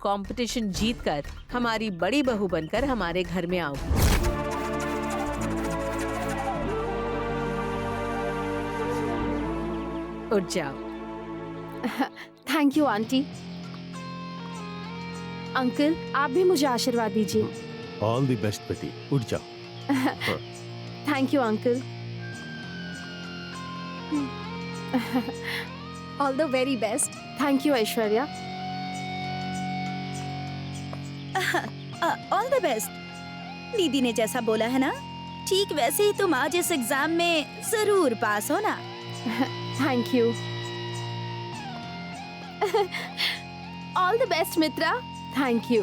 Competition जीतकर हमारी बड़ी बहू बनकर हमारे घर में आओगी। उठ जाओ। Thank you aunty. अंकल, आप भी मुझे आशीर्वाद दीजिए। ऑल द बेस्ट बेटी, उठ जाओ। Thank you uncle. All the very best. Thank you Aishwarya. All the best. दीदी ने जैसा बोला है ना, ठीक वैसे ही तुम आज इस एग्जाम में जरूर पास हो ना। Thank you. All the best Mitra. Thank you.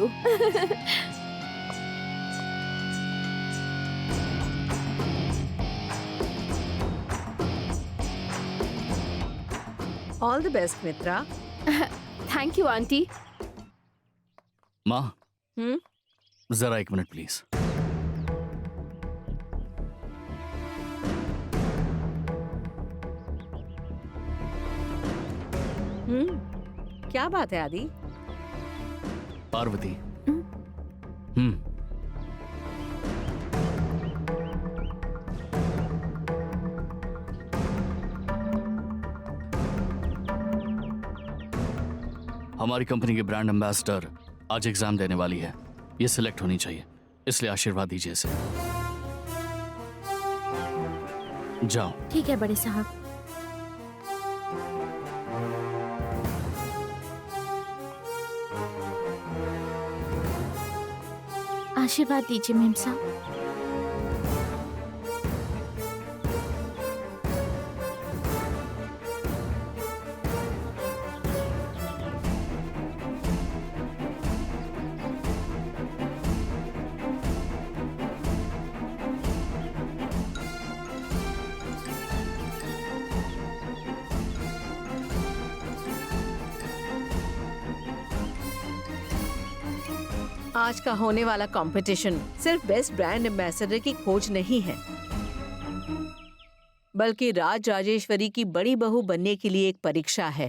All the best Mitra. Thank you aunty. माँ, जरा एक मिनट प्लीज। क्या बात है आदि? पार्वती। हमारी कंपनी के ब्रांड एम्बेसडर आज एग्जाम देने वाली है। ये सिलेक्ट होनी चाहिए, इसलिए आशीर्वाद दीजिए इसे। जाओ। ठीक है बड़े साहब। आशीर्वाद दीजिए मेम साहब। आज का होने वाला कंपटीशन सिर्फ बेस्ट ब्रांड एम्बेसडर की खोज नहीं है, बल्कि राज राजेश्वरी की बड़ी बहू बनने के लिए एक परीक्षा है।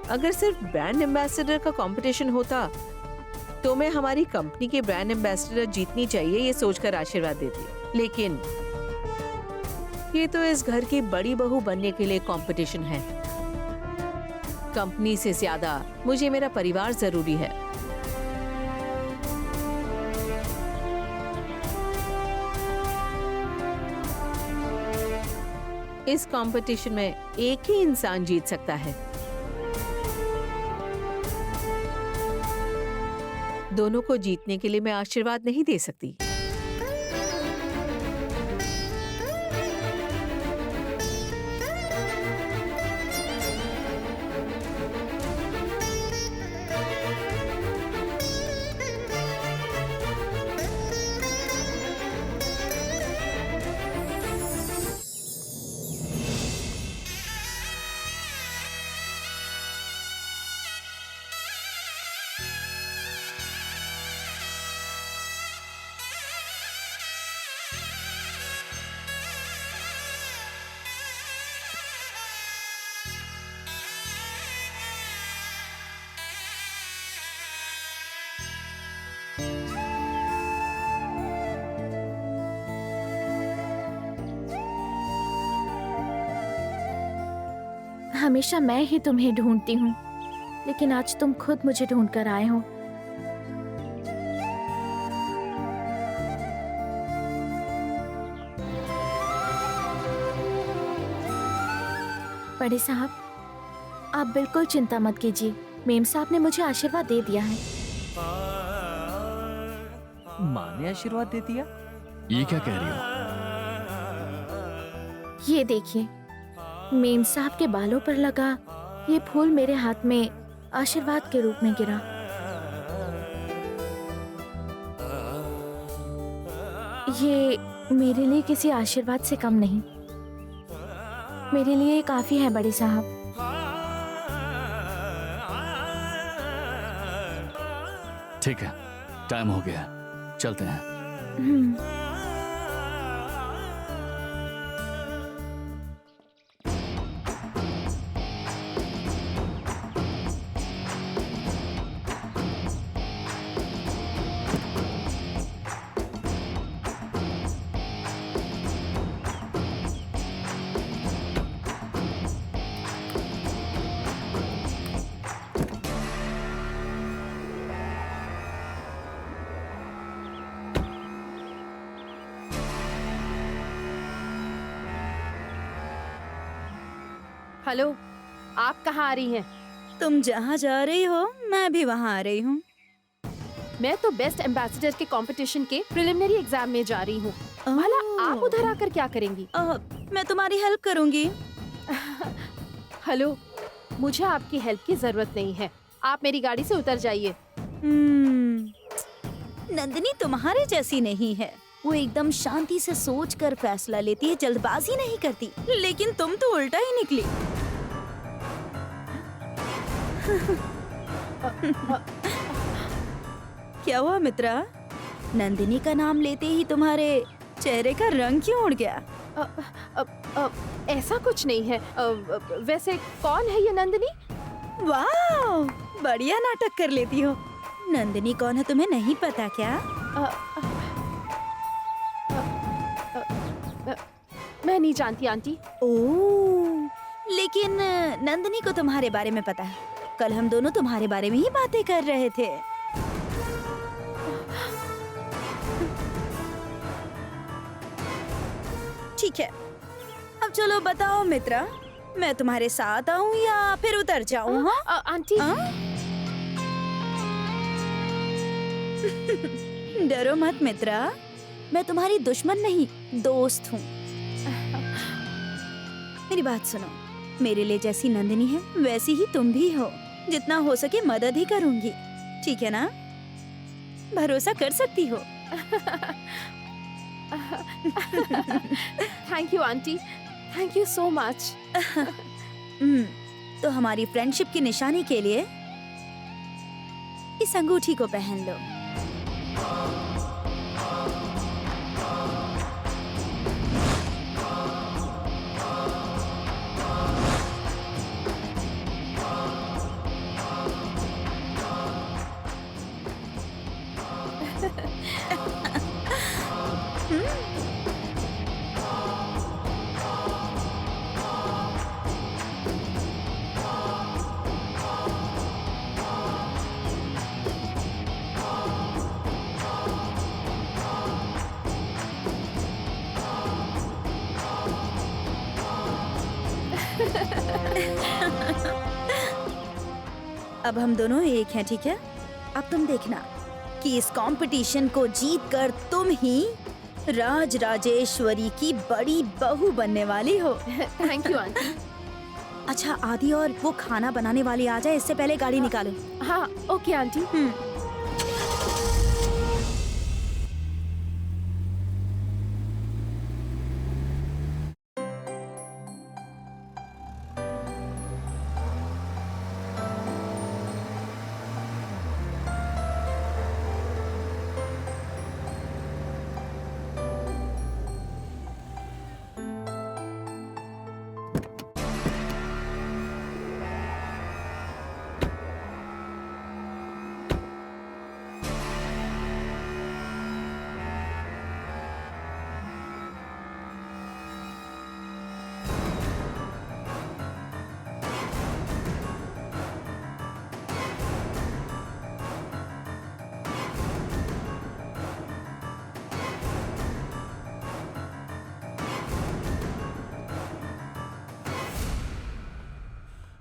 अगर सिर्फ ब्रांड एम्बेसडर का कंपटीशन होता तो मैं हमारी कंपनी के ब्रांड एम्बेसडर जीतनी चाहिए ये सोचकर आशीर्वाद देती, लेकिन ये तो इस घर की बड़ी बहू बनने के लिए कंपटीशन है। कंपनी से ज्यादा मुझे मेरा परिवार जरूरी है। इस कंपटीशन में एक ही इंसान जीत सकता है। दोनों को जीतने के लिए मैं आशीर्वाद नहीं दे सकती। हमेशा मैं ही तुम्हें ढूंढती हूँ, लेकिन आज तुम खुद मुझे ढूंढ कर आए हो। बड़े साहब, आप बिल्कुल चिंता मत कीजिए। मेम साहब ने मुझे आशीर्वाद दे दिया है। माँ ने आशीर्वाद दे दिया? ये क्या कह रही हो? ये देखिए, मेम साहब के बालों पर लगा ये फूल मेरे हाथ में आशीर्वाद के रूप में गिरा। ये मेरे लिए किसी आशीर्वाद से कम नहीं, मेरे लिए काफी है बड़े साहब। ठीक है, टाइम हो गया, चलते हैं। हेलो, आप कहाँ आ रही हैं? तुम जहाँ जा रही हो मैं भी वहाँ आ रही हूँ। मैं तो बेस्ट एम्बेसडर के कंपटीशन के प्रिलिमिनरी एग्जाम में जा रही हूँ। भला आप उधर आकर क्या करेंगी? मैं तुम्हारी हेल्प करूँगी। हेलो, मुझे आपकी हेल्प की जरूरत नहीं है। आप मेरी गाड़ी से उतर जाइए। नंदिनी तुम्हारे जैसी नहीं है। वो एकदम शांति से सोच कर फैसला लेती है, जल्दबाजी नहीं करती। लेकिन तुम तो उल्टा ही निकली। क्या हुआ मित्रा? नंदिनी का नाम लेते ही तुम्हारे चेहरे का रंग क्यों उड़ गया? ऐसा कुछ नहीं है। वैसे कौन है ये नंदिनी? वाह, बढ़िया नाटक कर लेती हो। नंदिनी कौन है तुम्हें नहीं पता क्या? मैं नहीं जानती आंटी। ओह, लेकिन नंदिनी को तुम्हारे बारे में पता है। कल हम दोनों तुम्हारे बारे में ही बातें कर रहे थे। ठीक है, अब चलो बताओ मित्रा, मैं तुम्हारे साथ आऊं या फिर उतर जाऊं? हाँ आंटी। डरो मत मित्रा, मैं तुम्हारी दुश्मन नहीं, दोस्त हूँ। मेरी बात सुनो, मेरे लिए जैसी नंदिनी है वैसी ही तुम भी हो। जितना हो सके मदद ही करूंगी, ठीक है ना? भरोसा कर सकती हो। Thank you aunty, thank you so much. तो हमारी फ्रेंडशिप की निशानी के लिए इस अंगूठी को पहन लो। अब हम दोनों एक हैं, ठीक है? अब तुम देखना कि इस कंपटीशन को जीतकर तुम ही राज राजेश्वरी की बड़ी बहू बनने वाली हो। Thank you aunty. अच्छा आदि, और वो खाना बनाने वाली आ जाए, इससे पहले गाड़ी निकालो। हाँ ओके आंटी।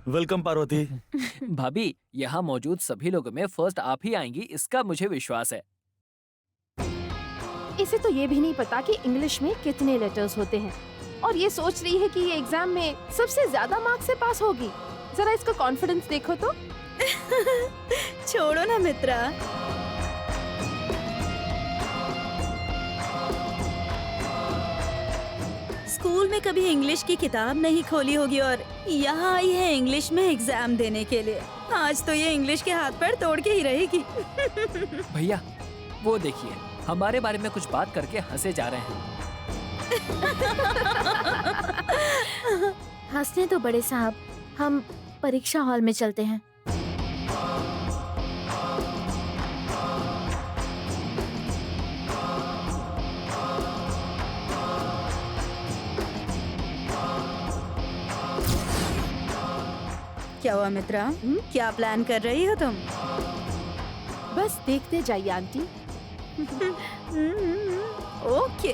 वेलकम पार्वती। भाभी, यहाँ मौजूद सभी लोगों में फर्स्ट आप ही आएंगी, इसका मुझे विश्वास है। इसे तो ये भी नहीं पता कि इंग्लिश में कितने लेटर्स होते हैं, और ये सोच रही है कि ये एग्जाम में सबसे ज्यादा मार्क्स से पास होगी। जरा इसका कॉन्फिडेंस देखो तो। छोड़ो ना मित्रा, स्कूल में कभी इंग्लिश की किताब नहीं खोली होगी और यहाँ आई है इंग्लिश में एग्जाम देने के लिए। आज तो ये इंग्लिश के हाथ पैर तोड़ के ही रहेगी। भैया, वो देखिए, हमारे बारे में कुछ बात करके हंसे जा रहे हैं। हंसने तो बड़े साहब, हम परीक्षा हॉल में चलते हैं। क्या हुआ मित्रा, क्या प्लान कर रही हो तुम? बस देखते जाइए आंटी। ओके।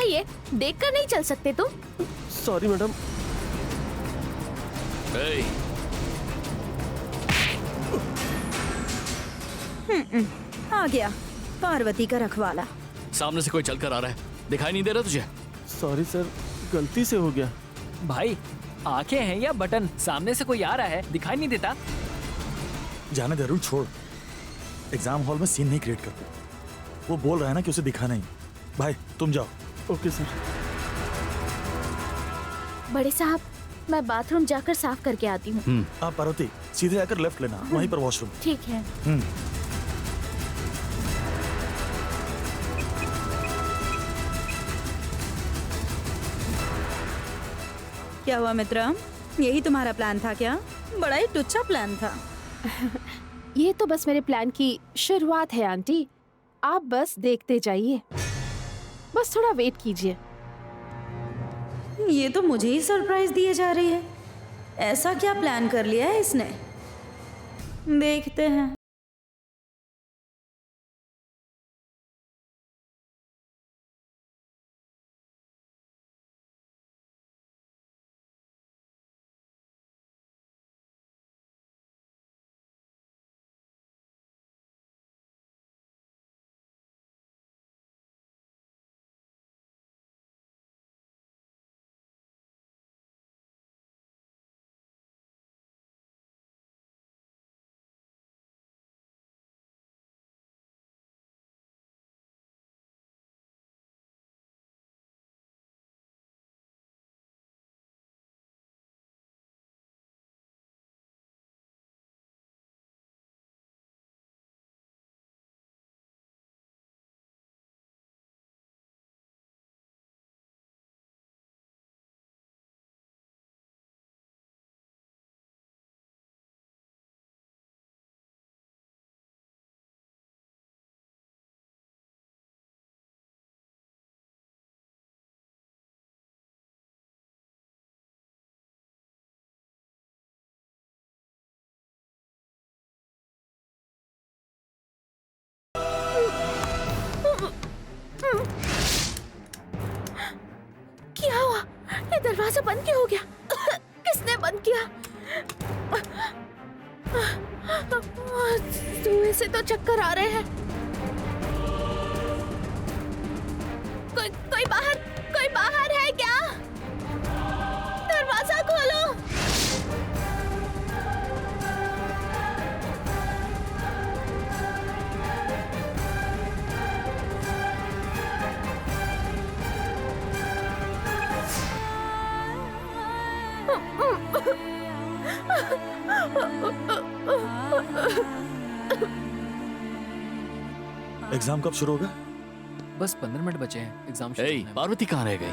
ये? देखकर नहीं चल सकते तुम? Sorry madam. Hey, आ गया पार्वती का रखवाला। सामने से कोई चलकर आ रहा है, दिखाई नहीं दे रहा तुझे? सॉरी सर, गलती से हो गया। भाई आंखें हैं या बटन? सामने से कोई आ रहा है, दिखाई नहीं देता? जाने दे अरुण, छोड़। एग्जाम हॉल में सीन नहीं क्रिएट करते। वो बोल रहा है ना कि उसे दिखा नहीं। भाई तुम जाओ। Okay sir. बड़े साहब, मैं बाथरूम जाकर साफ करके आती हूँ। आप पार्वती सीधे आकर लेफ्ट लेना, वहीं पर वॉशरूम। ठीक है। क्या हुआ मित्रा, यही तुम्हारा प्लान था क्या? बड़ा ही टुच्चा प्लान था। ये तो बस मेरे प्लान की शुरुआत है आंटी। आप बस देखते जाइए, बस थोड़ा वेट कीजिए। ये तो मुझे ही सरप्राइज दिए जा रही है। ऐसा क्या प्लान कर लिया है इसने? देखते हैं। क्या हुआ? ये दरवाजा बंद क्यों हो गया? किसने बंद किया? धुएं से तो चक्कर आ रहे हैं। कोई बाहर है क्या? दरवाजा खोलो। एग्जाम कब शुरू होगा? बस 15 मिनट बचे हैं एग्जाम शुरू Hey, होने में। पार्वती कहाँ रह गई?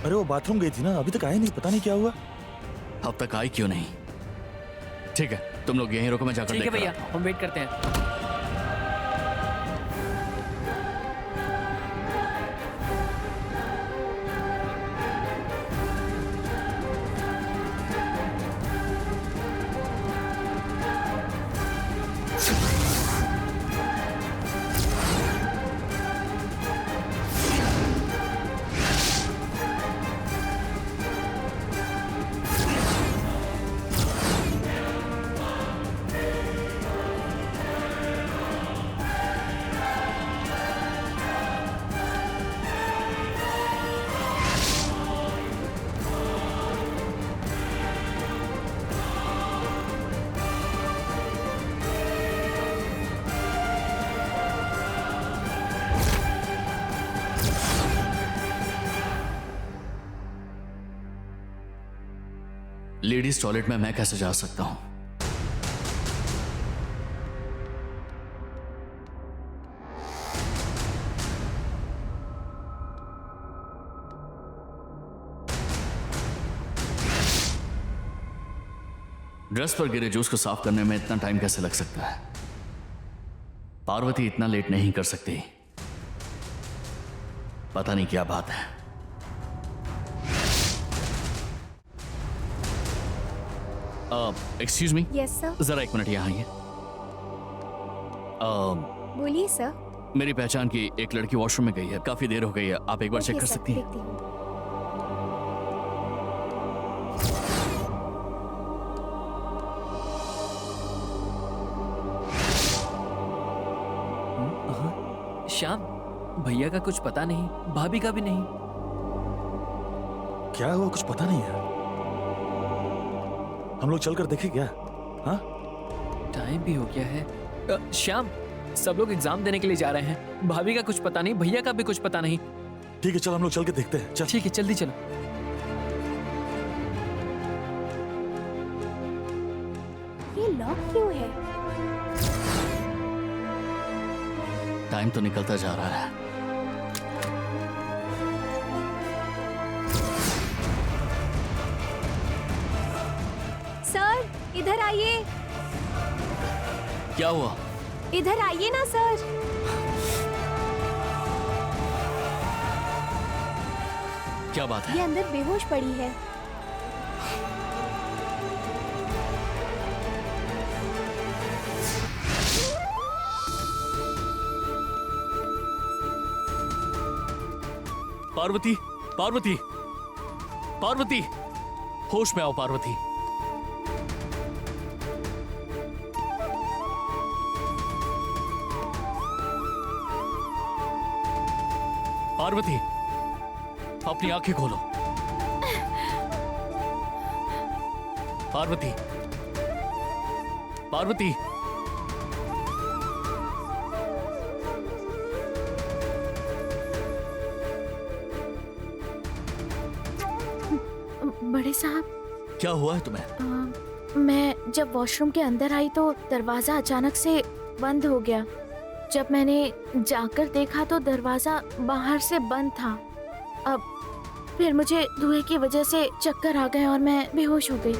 अरे वो बाथरूम गई थी ना, अभी तक आई नहीं, पता नहीं क्या हुआ। अब तक आई क्यों नहीं? ठीक है, तुम लोग यहीं रुको, मैं जाकर ठीक है लेकर भैया, आता हूँ। हम वेट करते हैं। लेडीज टॉयलेट में मैं कैसे जा सकता हूं? ड्रेस पर गिरे जूस को साफ करने में इतना टाइम कैसे लग सकता है? पार्वती इतना लेट नहीं कर सकती। पता नहीं क्या बात है। Excuse me, yes sir. जरा एक मिनट यहाँ आइए। बोलिए सर। मेरी पहचान की एक लड़की वॉशरूम में गई है, काफी देर हो गई है, आप एक बार चेक कर सकती हैं? देखती हूँ। श्याम, भैया का कुछ पता नहीं, भाभी का भी नहीं। क्या हुआ, कुछ पता नहीं है। हम लोग चल कर देखें क्या? हाँ, टाइम भी हो गया है। श्याम, सब लोग एग्जाम देने के लिए जा रहे हैं, भाभी का कुछ पता नहीं, भैया का भी कुछ पता नहीं। ठीक है, चल हम लोग चल के देखते हैं। चल। ठीक है, जल्दी चलो। ये लॉक क्यों है? टाइम तो निकलता जा रहा है। सर, इधर आइए। क्या हुआ? इधर आइए ना सर। क्या बात है? ये अंदर बेहोश पड़ी है। पार्वती, पार्वती, पार्वती, होश में आओ पार्वती। पार्वती, अपनी आंखें खोलो। पार्वती, पार्वती, बड़े साहब, क्या हुआ है तुम्हें? मैं जब वॉशरूम के अंदर आई तो दरवाजा अचानक से बंद हो गया। जब मैंने जाकर देखा तो दरवाजा बाहर से बंद था। अब फिर मुझे धुएं की वजह से चक्कर आ गए और मैं बेहोश हो गई।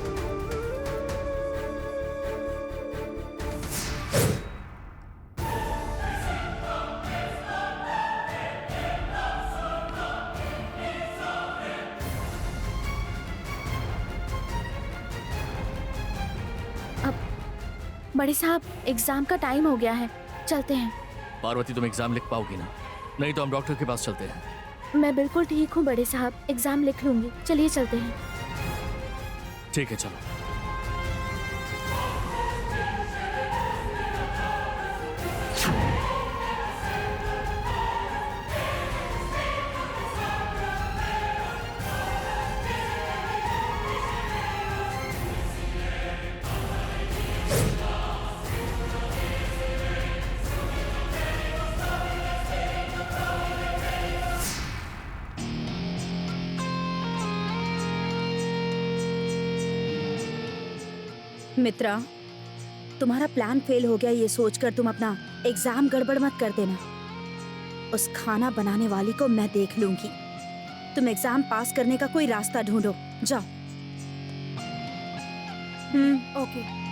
अब बड़े साहब, एग्जाम का टाइम हो गया है, चलते हैं। पार्वती, तुम एग्जाम लिख पाओगी ना? नहीं तो हम डॉक्टर के पास चलते हैं। मैं बिल्कुल ठीक हूँ बड़े साहब, एग्जाम लिख लूंगी। चलिए चलते हैं। ठीक है, चलो। मित्रा, तुम्हारा प्लान फेल हो गया ये सोचकर तुम अपना एग्जाम गड़बड़ मत कर देना। उस खाना बनाने वाली को मैं देख लूंगी। तुम एग्जाम पास करने का कोई रास्ता ढूंढो, जाओ। ओके।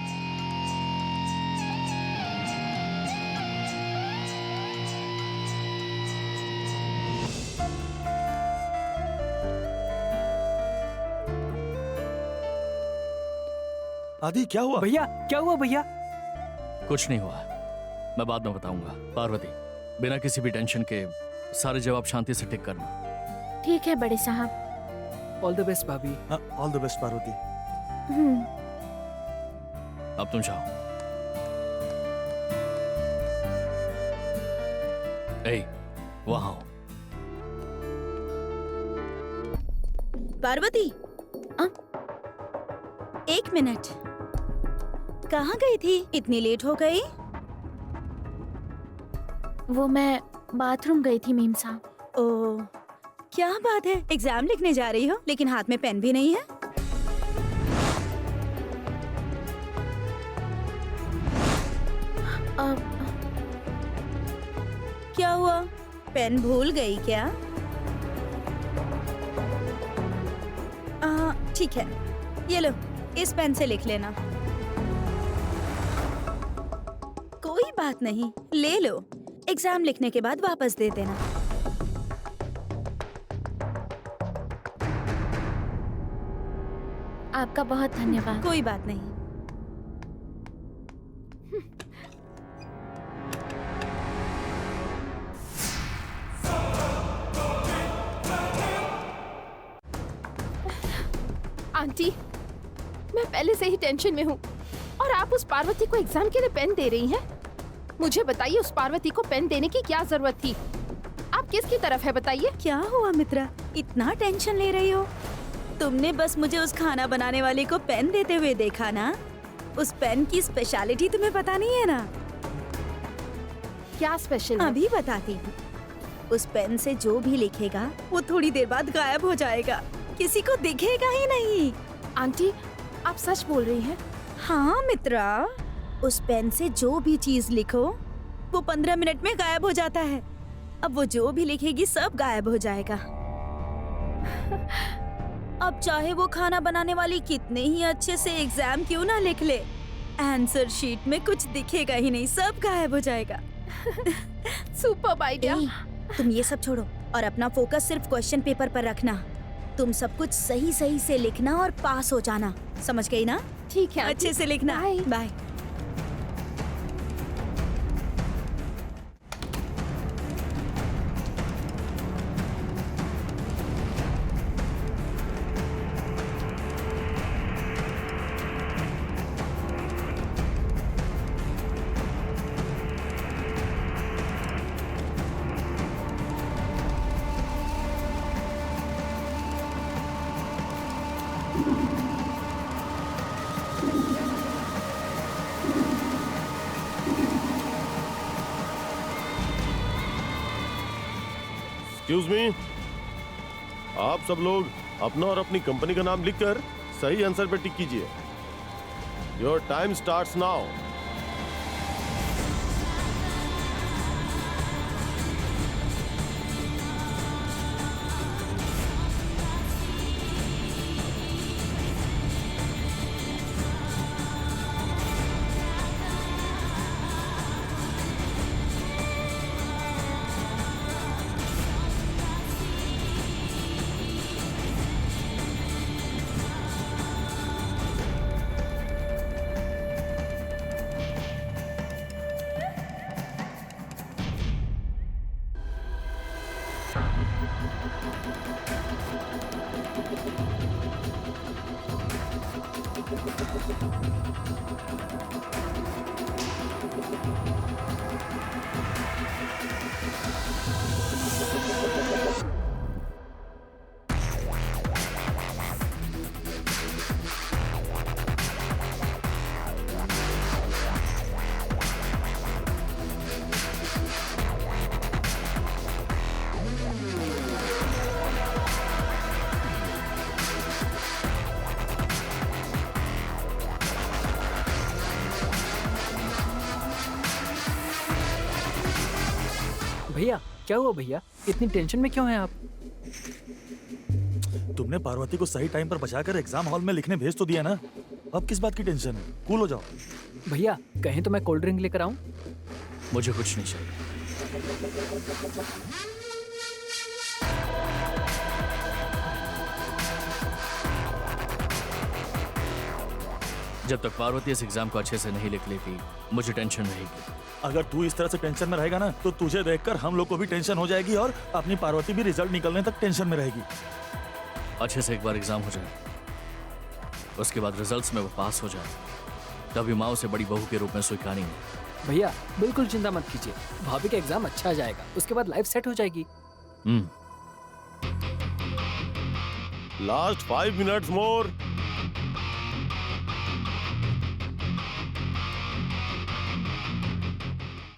आदि, क्या हुआ? भैया, क्या हुआ भैया? कुछ नहीं हुआ, मैं बाद में बताऊंगा। पार्वती, बिना किसी भी टेंशन के सारे जवाब शांति से टिक करना। ठीक है बड़े साहब। ऑल द बेस्ट भाभी। All the best Parvati. अब तुम जाओ। ए, वहां हो। पार्वती, एक मिनट, कहाँ गई थी? इतनी लेट हो गई। वो मैं बाथरूम गई थी मीम साहब। ओह, क्या बात है, एग्जाम लिखने जा रही हो लेकिन हाथ में पेन भी नहीं है। क्या हुआ, पेन भूल गई क्या? ठीक है, ये लो, इस पेन से लिख लेना। कोई बात नहीं, ले लो, एग्जाम लिखने के बाद वापस दे देना। आपका बहुत धन्यवाद। कोई बात नहीं। आंटी, मैं पहले से ही टेंशन में हूँ और आप उस पार्वती को एग्जाम के लिए पेन दे रही हैं। मुझे बताइए, उस पार्वती को पेन देने की क्या जरूरत थी? आप किसकी तरफ है बताइए? क्या हुआ मित्रा, इतना टेंशन ले रही हो? तुमने बस मुझे उस खाना बनाने वाले को पेन देते हुए देखा ना? उस पेन की स्पेशलिटी तुम्हें पता नहीं है ना? क्या स्पेशल है? अभी बताती हूँ। उस पेन से जो भी लिखेगा वो थोड़ी देर बाद गायब हो जाएगा, किसी को दिखेगा ही नहीं। आंटी, आप सच बोल रही हैं? हाँ मित्रा, उस पेन से जो भी चीज लिखो वो 15 मिनट में गायब हो जाता है। अब वो जो भी लिखेगी सब गायब हो जाएगा। अब चाहे वो खाना बनाने वाली कितने ही अच्छे से एग्जाम क्यों ना लिख ले, आंसर शीट में कुछ दिखेगा ही नहीं, सब गायब हो जाएगा। Super idea. तुम ये सब छोड़ो और अपना फोकस सिर्फ क्वेश्चन पेपर पर रखना। तुम सब कुछ सही सही से लिखना और पास हो जाना, समझ गई ना? ठीक है, अच्छे से लिखना। बाय। बाय। एक्सक्यूज मी, आप सब लोग अपना और अपनी कंपनी का नाम लिखकर सही आंसर पे टिक कीजिए। Your time starts now. भैया क्या हुआ भैया, इतनी टेंशन में क्यों हैं आप? तुमने पार्वती को सही टाइम पर बचाकर एग्जाम हॉल में लिखने भेज तो दिया ना, अब किस बात की टेंशन है? कूल हो जाओ। भैया कहें तो मैं कोल्ड ड्रिंक लेकर आऊं? मुझे कुछ नहीं चाहिए। जब तक पार्वती इस एग्जाम को अच्छे से नहीं लिख लेती, मुझे टेंशन रहेगी। अगर तू इस तरह से टेंशन में रहेगा ना तो तुझे देखकर हम लोग को भी टेंशन हो जाएगी और अपनी पार्वती भी रिजल्ट निकलने तक टेंशन में रहेगी। अच्छे से एक बार एग्जाम हो जाए, उसके बाद रिजल्ट्स में वो पास हो जाए, तभी माँ उसे बड़ी बहू के रूप में स्वीकारेंगे। भैया बिल्कुल चिंता मत कीजिए, भाभी का एग्जाम अच्छा जाएगा, उसके बाद लाइफ सेट हो जाएगी। Last 5 minutes more.